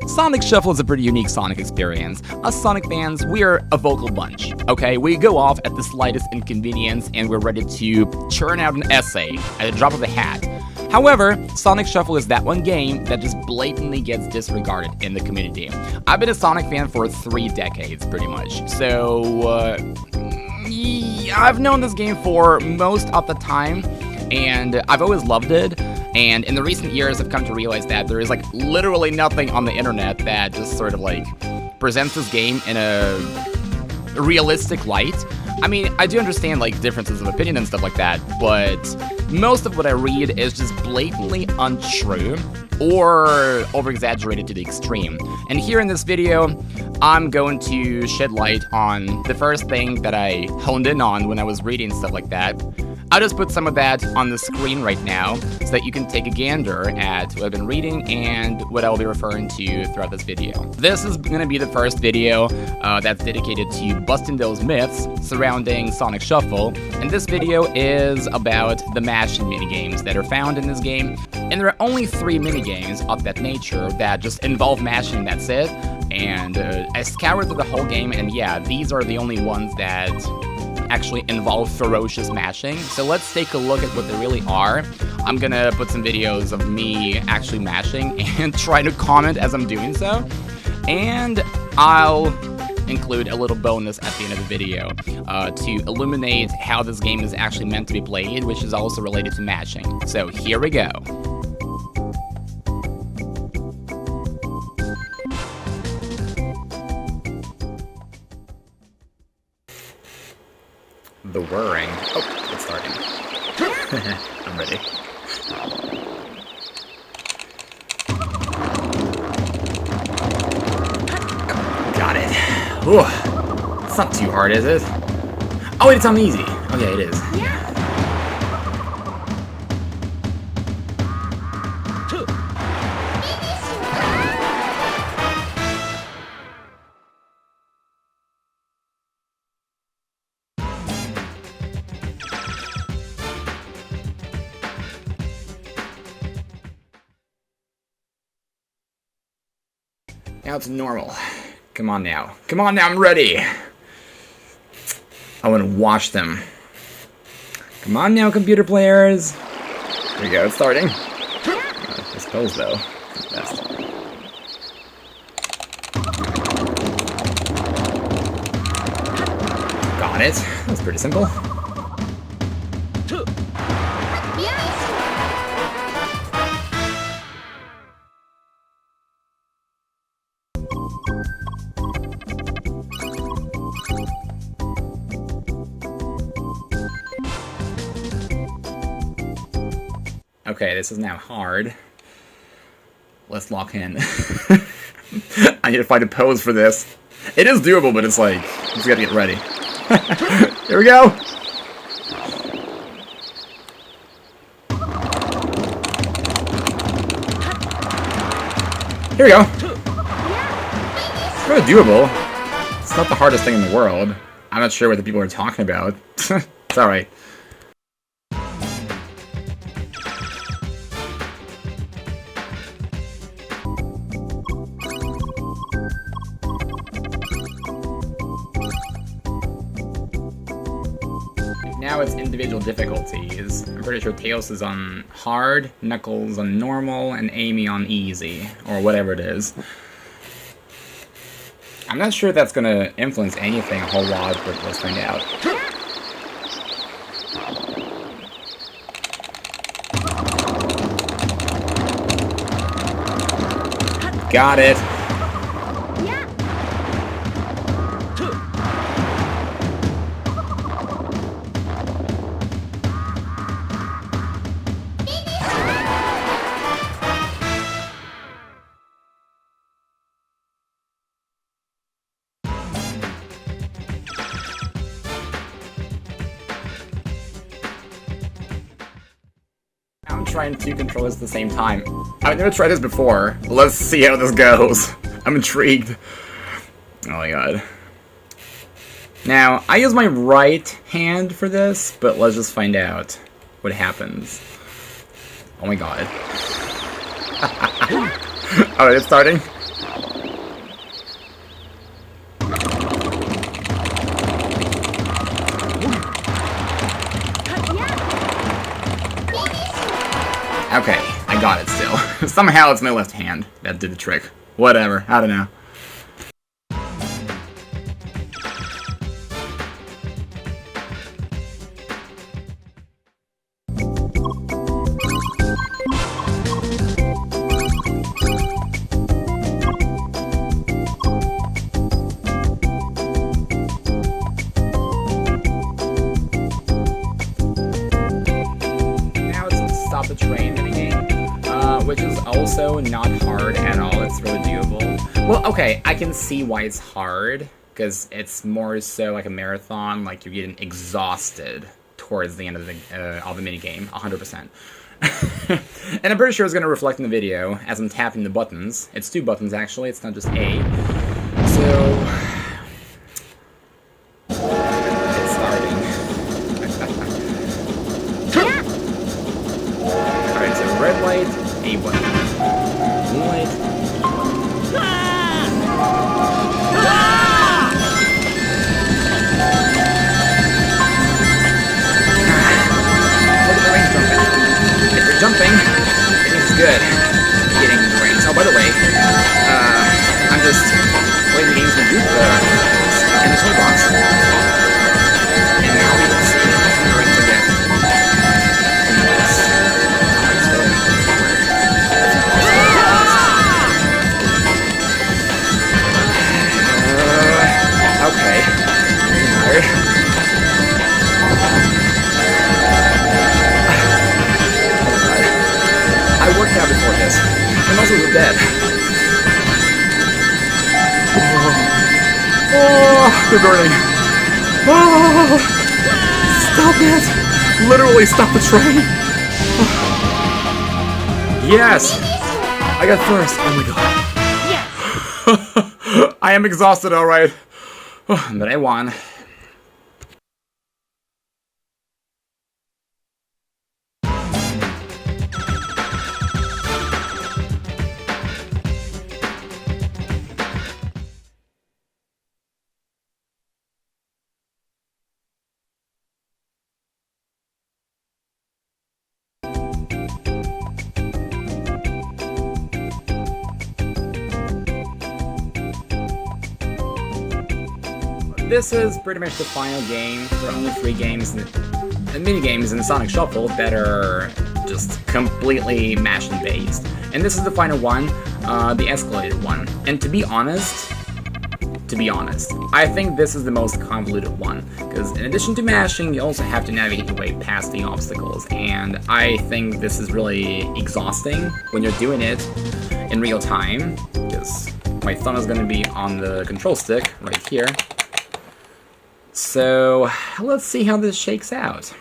Sonic Shuffle is a pretty unique Sonic experience. Us Sonic fans, we're a vocal bunch, okay? We go off at the slightest inconvenience and we're ready to churn out an essay at the drop of a hat. However, Sonic Shuffle is that one game that just blatantly gets disregarded in the community. I've been a Sonic fan for 3 decades, pretty much. So, I've known this game for most of the time, and I've always loved it. And in the recent years, I've come to realize that there is, like, literally nothing on the internet that just sort of, like, presents this game in a realistic light. I mean, I do understand, like, differences of opinion and stuff like that, but most of what I read is just blatantly untrue or over-exaggerated to the extreme. And here in this video, I'm going to shed light on the first thing that I honed in on when I was reading stuff like that. I'll just put some of that on the screen right now so that you can take a gander at what I've been reading and what I'll be referring to throughout this video. This is going to be the first video that's dedicated to busting those myths surrounding Sonic Shuffle, and this video is about the mashing minigames that are found in this game. And there are only 3 minigames of that nature that just involve mashing, that's it. And I scoured through the whole game, and yeah, these are the only ones that actually involve ferocious mashing. So let's take a look at what they really are. I'm gonna put some videos of me actually mashing and try to comment as I'm doing so. And I'll include a little bonus at the end of the video to illuminate how this game is actually meant to be played, which is also related to mashing. So here we go. The whirring. Oh, it's starting. I'm ready. Got it. Ooh. It's not too hard, is it? Oh, wait, it's on easy. Oh, yeah, it is. Now it's normal. Come on now. Come on now, I'm ready. I want to watch them. Come on now, computer players. Here we go, it's starting. I suppose, though. It's best. Got it. That's pretty simple. Okay, this is now hard. Let's lock in. I need to find a pose for this. It is doable, but it's like, just gotta get ready. Here we go! Here we go! It's really doable. It's not the hardest thing in the world. I'm not sure what the people are talking about. It's alright. Now it's individual difficulties. I'm pretty sure Tails is on hard, Knuckles on normal, and Amy on easy, or whatever it is. I'm not sure if that's gonna influence anything a whole lot, but let's find out. Got it! I'm trying 2 controllers at the same time. I've never tried this before. Let's see how this goes. I'm intrigued. Oh my god. Now, I use my right hand for this, but let's just find out what happens. Oh my god. Alright, it's starting. I got it still. Somehow it's my left hand that did the trick. Whatever, I don't know. Stop the train minigame, which is also not hard at all. It's really doable. Well, okay, I can see why it's hard, because it's more so like a marathon, like you're getting exhausted towards the end of the minigame, 100%. And I'm pretty sure it's going to reflect in the video as I'm tapping the buttons. It's 2 buttons, actually. It's not just A. So it's starting. Alright, so red light, A button. Blue light, B button. Look at the range jumping. If you're jumping, it means it's good. Getting the range. Oh, by the way, I'm just playing the games in the toolbox. And now we can see how many range I get. Okay. I worked out before this. My muscles are dead. Oh, they're burning. Oh, stop it. Literally stop the train. Yes. I got first. Oh my god. I am exhausted, alright. But I won. This is pretty much the final game. There are only 3 games and mini-games in the Sonic Shuffle that are just completely mashed and based. And this is the final one, the escalated one. And to be honest, I think this is the most convoluted one, because in addition to mashing, you also have to navigate your way past the obstacles, and I think this is really exhausting when you're doing it in real time, because my thumb is going to be on the control stick right here. So, let's see how this shakes out.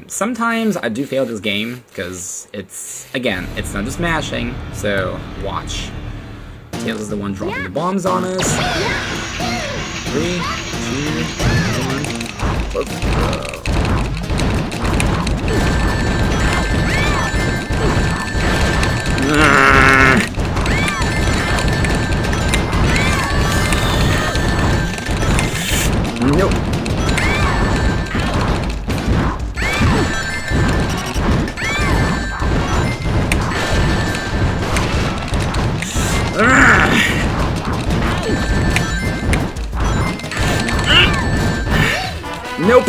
Sometimes I do fail this game, because it's not just mashing, so watch. Tails is the one dropping the bombs on us. 3, 2, 1, let's go. Nope. Nope.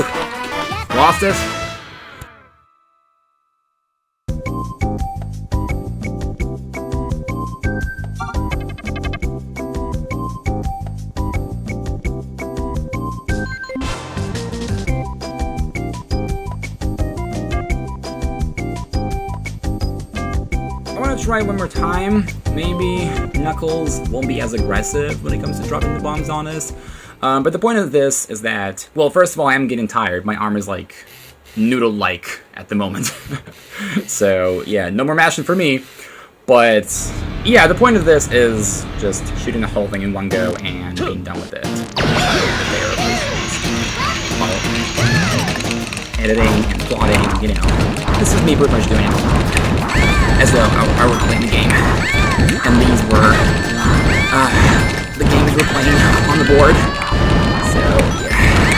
Lost it. I want to try one more time. Maybe Knuckles won't be as aggressive when it comes to dropping the bombs on us. But the point of this is that, well, first of all, I am getting tired. My arm is like noodle-like at the moment. So, yeah, no more mashing for me. But, yeah, the point of this is just shooting the whole thing in one go and being done with it. Editing and plotting, you know. This is me pretty much doing it as though I were playing the game. And these were the games we're playing on the board. So, yeah.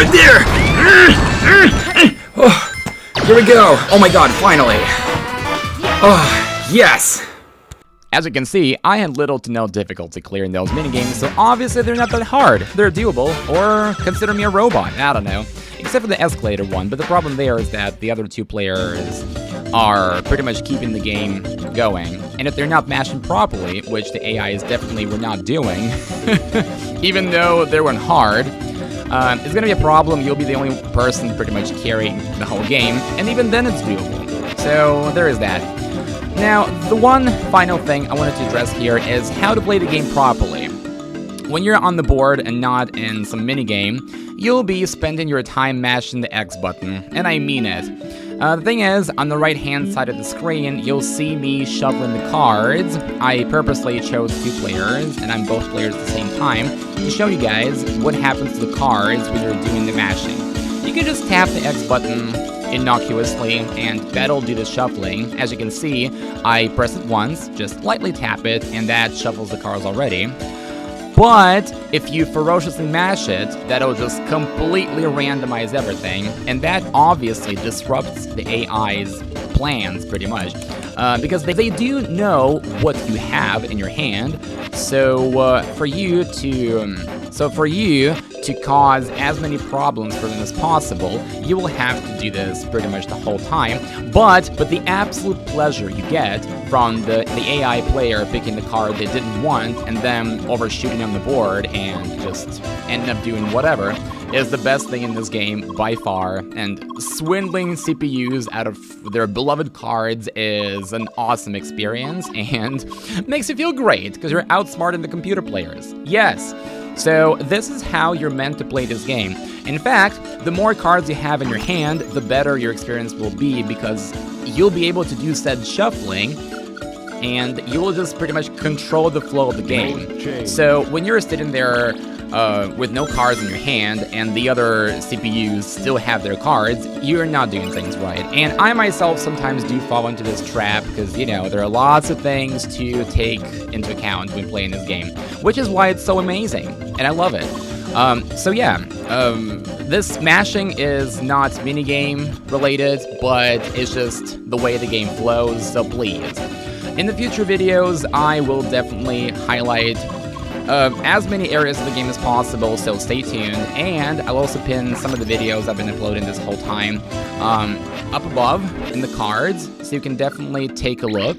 there! Oh, here we go. Oh my god, finally. Oh, yes. As you can see, I had little to no difficulty clearing those minigames, so obviously they're not that hard. They're doable, or consider me a robot, I don't know. Except for the escalator one, but the problem there is that the other two players are pretty much keeping the game going. And if they're not mashing properly, which the AIs definitely were not doing, even though they went hard, it's gonna be a problem. You'll be the only person pretty much carrying the whole game, and even then it's doable. So there is that. Now, the one final thing I wanted to address here is how to play the game properly. When you're on the board and not in some minigame, you'll be spending your time mashing the X button, and I mean it. The thing is, on the right-hand side of the screen, you'll see me shuffling the cards. I purposely chose 2 players, and I'm both players at the same time, to show you guys what happens to the cards when you're doing the mashing. You can just tap the X button innocuously, and that'll do the shuffling. As you can see, I press it once, just lightly tap it, and that shuffles the cards already. But if you ferociously mash it, that'll just completely randomize everything, and that obviously disrupts the AI's plans pretty much, because they do know what you have in your hand. So for you to cause as many problems for them as possible, you will have to do this pretty much the whole time. But the absolute pleasure you get from the AI player picking the card they didn't want and then overshooting on the board and just ending up doing whatever is the best thing in this game by far. And swindling CPUs out of their beloved cards is an awesome experience and makes you feel great because you're outsmarting the computer players. Yes. So this is how you're meant to play this game. In fact, the more cards you have in your hand, the better your experience will be because you'll be able to do said shuffling and you will just pretty much control the flow of the game. So when you're sitting there with no cards in your hand and the other CPUs still have their cards, you're not doing things right. And I myself sometimes do fall into this trap because, you know, there are lots of things to take into account when playing this game, which is why it's so amazing, and I love it. So yeah, this mashing is not minigame related, but it's just the way the game flows, so please. In the future videos, I will definitely highlight as many areas of the game as possible, so stay tuned, and I'll also pin some of the videos I've been uploading this whole time up above in the cards, so you can definitely take a look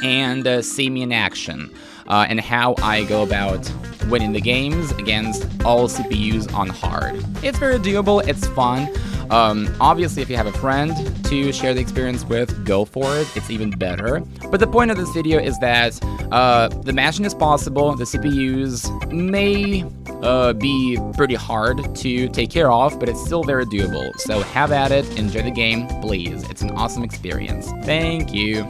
and see me in action, and how I go about winning the games against all CPUs on hard. It's very doable, it's fun. Obviously, if you have a friend to share the experience with, go for it, it's even better. But the point of this video is that the mashing is possible, the CPUs may be pretty hard to take care of, but it's still very doable. So have at it, enjoy the game, please. It's an awesome experience. Thank you.